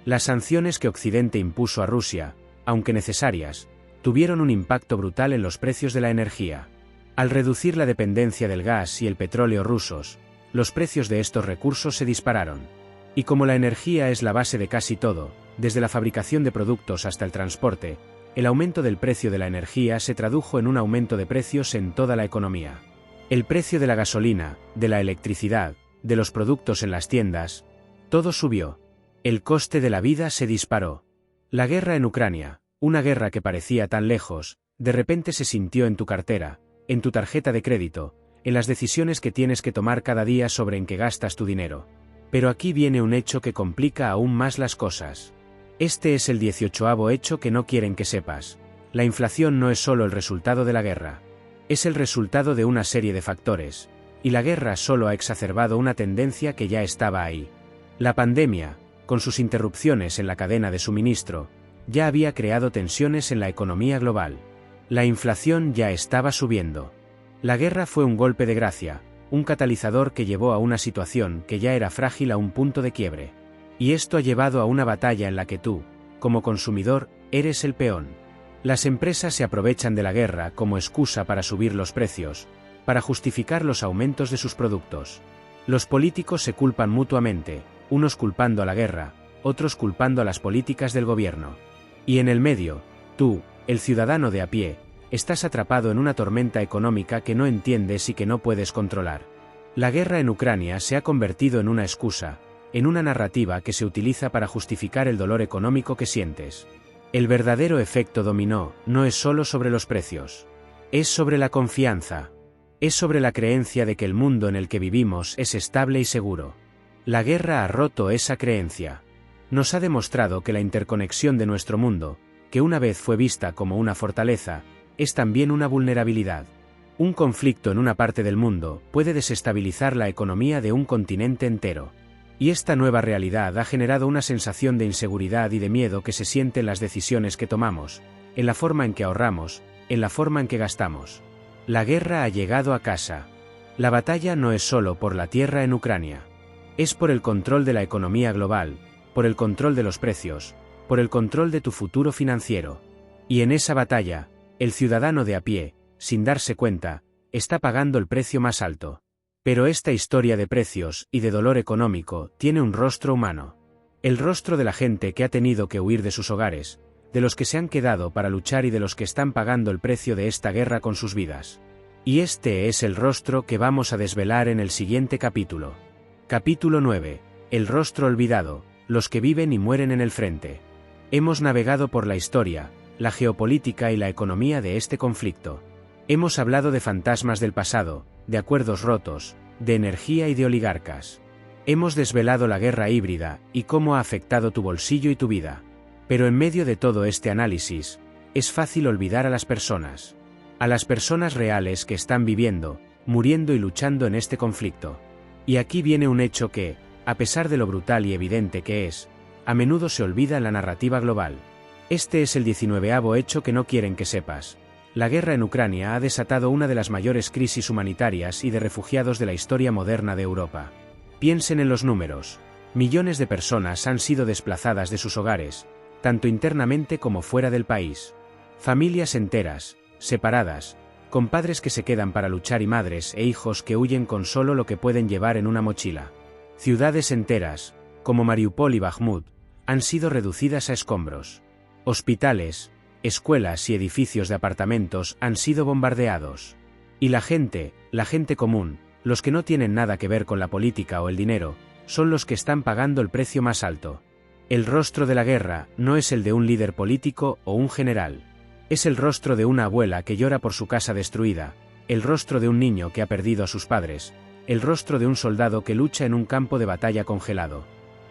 Las sanciones que Occidente impuso a Rusia, aunque necesarias, tuvieron un impacto brutal en los precios de la energía. Al reducir la dependencia del gas y el petróleo rusos, los precios de estos recursos se dispararon. Y como la energía es la base de casi todo, desde la fabricación de productos hasta el transporte, el aumento del precio de la energía se tradujo en un aumento de precios en toda la economía. El precio de la gasolina, de la electricidad, de los productos en las tiendas, todo subió. El coste de la vida se disparó. La guerra en Ucrania, una guerra que parecía tan lejos, de repente se sintió en tu cartera, en tu tarjeta de crédito, en las decisiones que tienes que tomar cada día sobre en qué gastas tu dinero. Pero aquí viene un hecho que complica aún más las cosas. Este es el 18º hecho que no quieren que sepas. La inflación no es solo el resultado de la guerra. Es el resultado de una serie de factores, y la guerra solo ha exacerbado una tendencia que ya estaba ahí. La pandemia, con sus interrupciones en la cadena de suministro, ya había creado tensiones en la economía global. La inflación ya estaba subiendo. La guerra fue un golpe de gracia, un catalizador que llevó a una situación que ya era frágil a un punto de quiebre. Y esto ha llevado a una batalla en la que tú, como consumidor, eres el peón. Las empresas se aprovechan de la guerra como excusa para subir los precios, para justificar los aumentos de sus productos. Los políticos se culpan mutuamente, unos culpando a la guerra, otros culpando a las políticas del gobierno. Y en el medio, tú, el ciudadano de a pie, estás atrapado en una tormenta económica que no entiendes y que no puedes controlar. La guerra en Ucrania se ha convertido en una excusa, en una narrativa que se utiliza para justificar el dolor económico que sientes. El verdadero efecto dominó no es solo sobre los precios. Es sobre la confianza. Es sobre la creencia de que el mundo en el que vivimos es estable y seguro. La guerra ha roto esa creencia. Nos ha demostrado que la interconexión de nuestro mundo, que una vez fue vista como una fortaleza, es también una vulnerabilidad. Un conflicto en una parte del mundo puede desestabilizar la economía de un continente entero. Y esta nueva realidad ha generado una sensación de inseguridad y de miedo que se siente en las decisiones que tomamos, en la forma en que ahorramos, en la forma en que gastamos. La guerra ha llegado a casa. La batalla no es solo por la tierra en Ucrania. Es por el control de la economía global, por el control de los precios, por el control de tu futuro financiero. Y en esa batalla, el ciudadano de a pie, sin darse cuenta, está pagando el precio más alto. Pero esta historia de precios y de dolor económico tiene un rostro humano. El rostro de la gente que ha tenido que huir de sus hogares, de los que se han quedado para luchar y de los que están pagando el precio de esta guerra con sus vidas. Y este es el rostro que vamos a desvelar en el siguiente capítulo. Capítulo 9. El rostro olvidado, los que viven y mueren en el frente. Hemos navegado por la historia, la geopolítica y la economía de este conflicto. Hemos hablado de fantasmas del pasado, de acuerdos rotos, de energía y de oligarcas. Hemos desvelado la guerra híbrida y cómo ha afectado tu bolsillo y tu vida. Pero en medio de todo este análisis, es fácil olvidar a las personas reales que están viviendo, muriendo y luchando en este conflicto. Y aquí viene un hecho que, a pesar de lo brutal y evidente que es, a menudo se olvida en la narrativa global. Este es el 19º hecho que no quieren que sepas. La guerra en Ucrania ha desatado una de las mayores crisis humanitarias y de refugiados de la historia moderna de Europa. Piensen en los números. Millones de personas han sido desplazadas de sus hogares, tanto internamente como fuera del país. Familias enteras, separadas, con padres que se quedan para luchar y madres e hijos que huyen con solo lo que pueden llevar en una mochila. Ciudades enteras, como Mariupol y Bakhmut, han sido reducidas a escombros. Hospitales, escuelas y edificios de apartamentos han sido bombardeados. Y la gente común, los que no tienen nada que ver con la política o el dinero, son los que están pagando el precio más alto. El rostro de la guerra no es el de un líder político o un general. Es el rostro de una abuela que llora por su casa destruida, el rostro de un niño que ha perdido a sus padres, el rostro de un soldado que lucha en un campo de batalla congelado.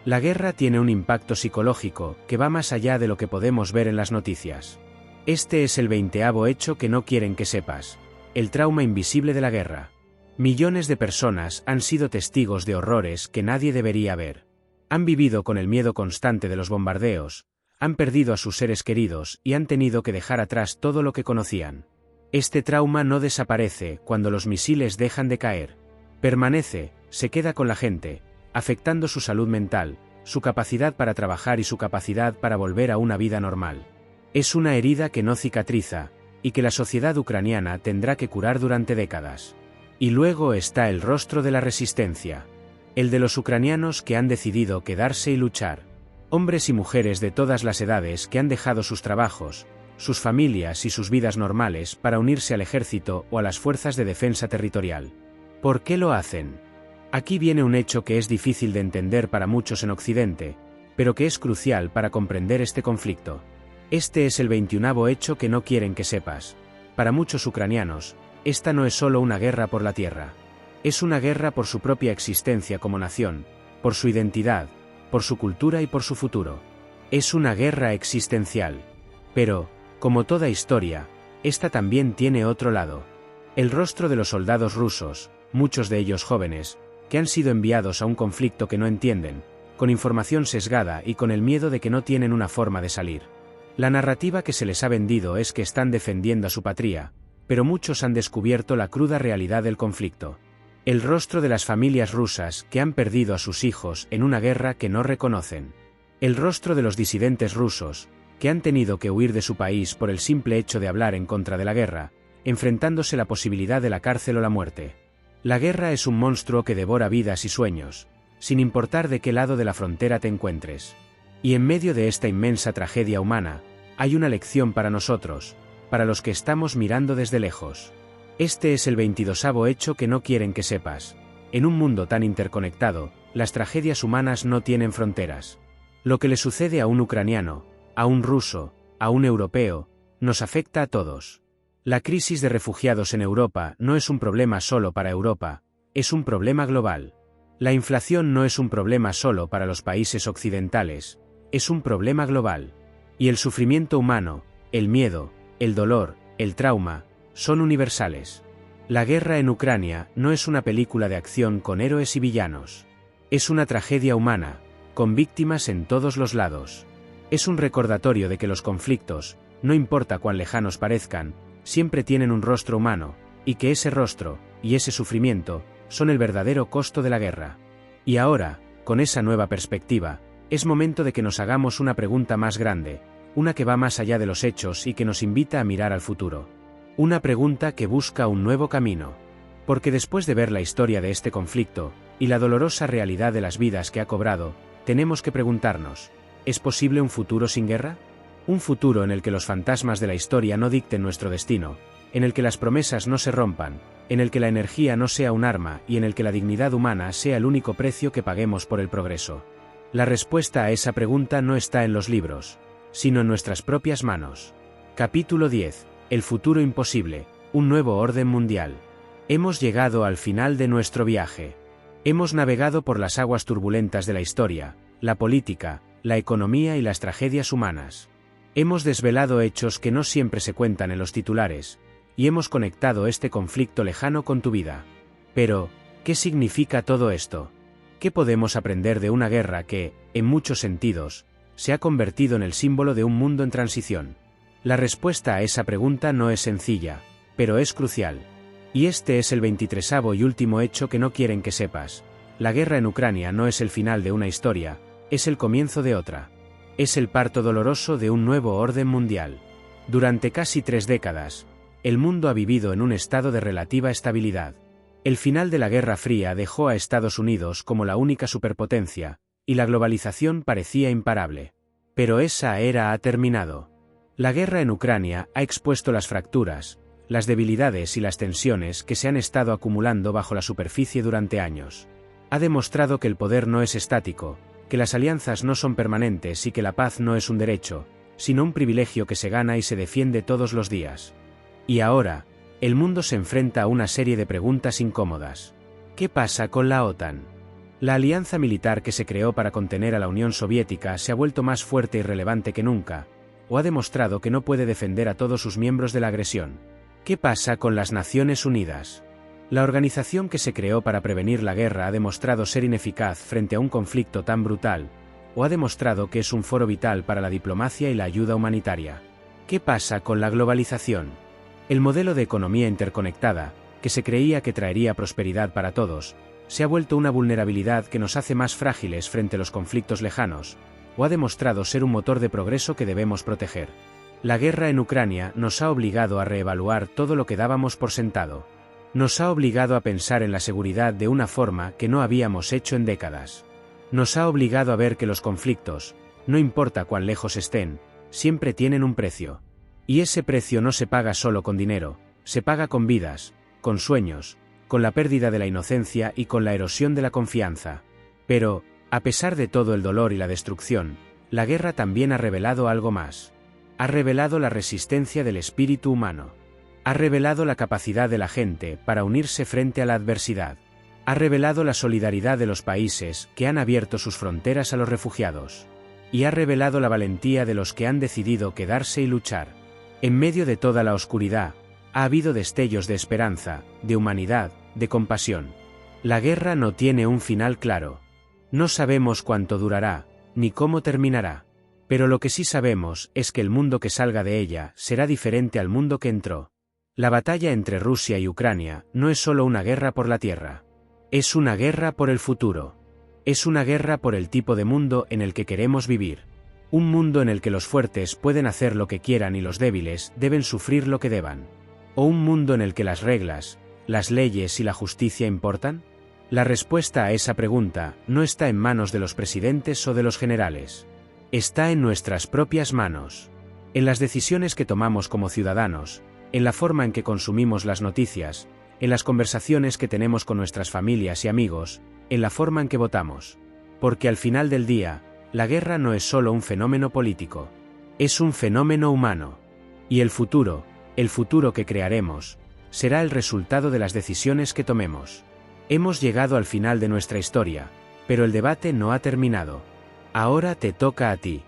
La guerra tiene un impacto psicológico que va más allá de lo que podemos ver en las noticias. Este es el 20º hecho que no quieren que sepas. El trauma invisible de la guerra. Millones de personas han sido testigos de horrores que nadie debería ver. Han vivido con el miedo constante de los bombardeos, Han perdido a sus seres queridos y han tenido que dejar atrás todo lo que conocían. Este trauma no desaparece cuando los misiles dejan de caer. Permanece, se queda con la gente, afectando su salud mental, su capacidad para trabajar y su capacidad para volver a una vida normal. Es una herida que no cicatriza, y que la sociedad ucraniana tendrá que curar durante décadas. Y luego está el rostro de la resistencia. El de los ucranianos que han decidido quedarse y luchar. Hombres y mujeres de todas las edades que han dejado sus trabajos, sus familias y sus vidas normales para unirse al ejército o a las fuerzas de defensa territorial. ¿Por qué lo hacen? Aquí viene un hecho que es difícil de entender para muchos en Occidente, pero que es crucial para comprender este conflicto. Este es el 21º hecho que no quieren que sepas. Para muchos ucranianos, esta no es solo una guerra por la tierra. Es una guerra por su propia existencia como nación, por su identidad, por su cultura y por su futuro. Es una guerra existencial. Pero, como toda historia, esta también tiene otro lado. El rostro de los soldados rusos, muchos de ellos jóvenes, que han sido enviados a un conflicto que no entienden, con información sesgada y con el miedo de que no tienen una forma de salir. La narrativa que se les ha vendido es que están defendiendo a su patria, pero muchos han descubierto la cruda realidad del conflicto. El rostro de las familias rusas que han perdido a sus hijos en una guerra que no reconocen. El rostro de los disidentes rusos, que han tenido que huir de su país por el simple hecho de hablar en contra de la guerra, enfrentándose la posibilidad de la cárcel o la muerte. La guerra es un monstruo que devora vidas y sueños, sin importar de qué lado de la frontera te encuentres. Y en medio de esta inmensa tragedia humana, hay una lección para nosotros, para los que estamos mirando desde lejos. Este es el 22º hecho que no quieren que sepas. En un mundo tan interconectado, las tragedias humanas no tienen fronteras. Lo que le sucede a un ucraniano, a un ruso, a un europeo, nos afecta a todos. La crisis de refugiados en Europa no es un problema solo para Europa, es un problema global. La inflación no es un problema solo para los países occidentales, es un problema global. Y el sufrimiento humano, el miedo, el dolor, el trauma, son universales. La guerra en Ucrania no es una película de acción con héroes y villanos. Es una tragedia humana, con víctimas en todos los lados. Es un recordatorio de que los conflictos, no importa cuán lejanos parezcan, siempre tienen un rostro humano, y que ese rostro, y ese sufrimiento, son el verdadero costo de la guerra. Y ahora, con esa nueva perspectiva, es momento de que nos hagamos una pregunta más grande, una que va más allá de los hechos y que nos invita a mirar al futuro. Una pregunta que busca un nuevo camino. Porque después de ver la historia de este conflicto, y la dolorosa realidad de las vidas que ha cobrado, tenemos que preguntarnos, ¿es posible un futuro sin guerra? Un futuro en el que los fantasmas de la historia no dicten nuestro destino, en el que las promesas no se rompan, en el que la energía no sea un arma y en el que la dignidad humana sea el único precio que paguemos por el progreso. La respuesta a esa pregunta no está en los libros, sino en nuestras propias manos. Capítulo 10. El futuro imposible, un nuevo orden mundial. Hemos llegado al final de nuestro viaje. Hemos navegado por las aguas turbulentas de la historia, la política, la economía y las tragedias humanas. Hemos desvelado hechos que no siempre se cuentan en los titulares, y hemos conectado este conflicto lejano con tu vida. Pero, ¿qué significa todo esto? ¿Qué podemos aprender de una guerra que, en muchos sentidos, se ha convertido en el símbolo de un mundo en transición? La respuesta a esa pregunta no es sencilla, pero es crucial. Y este es el 23º y último hecho que no quieren que sepas. La guerra en Ucrania no es el final de una historia, es el comienzo de otra. Es el parto doloroso de un nuevo orden mundial. Durante casi 3 décadas, el mundo ha vivido en un estado de relativa estabilidad. El final de la Guerra Fría dejó a Estados Unidos como la única superpotencia, y la globalización parecía imparable. Pero esa era ha terminado. La guerra en Ucrania ha expuesto las fracturas, las debilidades y las tensiones que se han estado acumulando bajo la superficie durante años. Ha demostrado que el poder no es estático, que las alianzas no son permanentes y que la paz no es un derecho, sino un privilegio que se gana y se defiende todos los días. Y ahora, el mundo se enfrenta a una serie de preguntas incómodas. ¿Qué pasa con la OTAN? La alianza militar que se creó para contener a la Unión Soviética se ha vuelto más fuerte y relevante que nunca, o ha demostrado que no puede defender a todos sus miembros de la agresión. ¿Qué pasa con las Naciones Unidas? La organización que se creó para prevenir la guerra ha demostrado ser ineficaz frente a un conflicto tan brutal, o ha demostrado que es un foro vital para la diplomacia y la ayuda humanitaria. ¿Qué pasa con la globalización? El modelo de economía interconectada, que se creía que traería prosperidad para todos, se ha vuelto una vulnerabilidad que nos hace más frágiles frente a los conflictos lejanos, o ha demostrado ser un motor de progreso que debemos proteger. La guerra en Ucrania nos ha obligado a reevaluar todo lo que dábamos por sentado. Nos ha obligado a pensar en la seguridad de una forma que no habíamos hecho en décadas. Nos ha obligado a ver que los conflictos, no importa cuán lejos estén, siempre tienen un precio. Y ese precio no se paga solo con dinero, se paga con vidas, con sueños, con la pérdida de la inocencia y con la erosión de la confianza. Pero, a pesar de todo el dolor y la destrucción, la guerra también ha revelado algo más. Ha revelado la resistencia del espíritu humano. Ha revelado la capacidad de la gente para unirse frente a la adversidad. Ha revelado la solidaridad de los países que han abierto sus fronteras a los refugiados. Y ha revelado la valentía de los que han decidido quedarse y luchar. En medio de toda la oscuridad, ha habido destellos de esperanza, de humanidad, de compasión. La guerra no tiene un final claro. No sabemos cuánto durará, ni cómo terminará. Pero lo que sí sabemos es que el mundo que salga de ella será diferente al mundo que entró. La batalla entre Rusia y Ucrania no es solo una guerra por la tierra. Es una guerra por el futuro. Es una guerra por el tipo de mundo en el que queremos vivir. Un mundo en el que los fuertes pueden hacer lo que quieran y los débiles deben sufrir lo que deban. ¿O un mundo en el que las reglas, las leyes y la justicia importan? La respuesta a esa pregunta no está en manos de los presidentes o de los generales. Está en nuestras propias manos. En las decisiones que tomamos como ciudadanos, en la forma en que consumimos las noticias, en las conversaciones que tenemos con nuestras familias y amigos, en la forma en que votamos. Porque al final del día, la guerra no es solo un fenómeno político. Es un fenómeno humano. Y el futuro que crearemos, será el resultado de las decisiones que tomemos. Hemos llegado al final de nuestra historia, pero el debate no ha terminado. Ahora te toca a ti.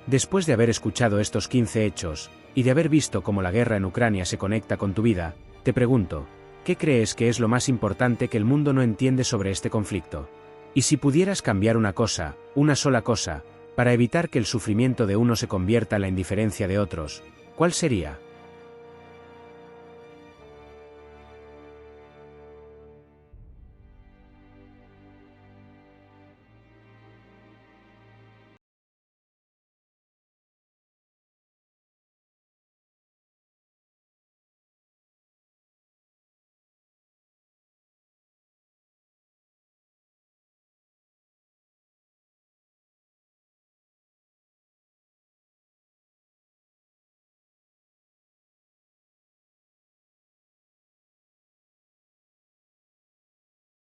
Después de haber escuchado estos 15 hechos, y de haber visto cómo la guerra en Ucrania se conecta con tu vida, te pregunto, ¿qué crees que es lo más importante que el mundo no entiende sobre este conflicto? Y si pudieras cambiar una cosa, una sola cosa, para evitar que el sufrimiento de uno se convierta en la indiferencia de otros, ¿cuál sería?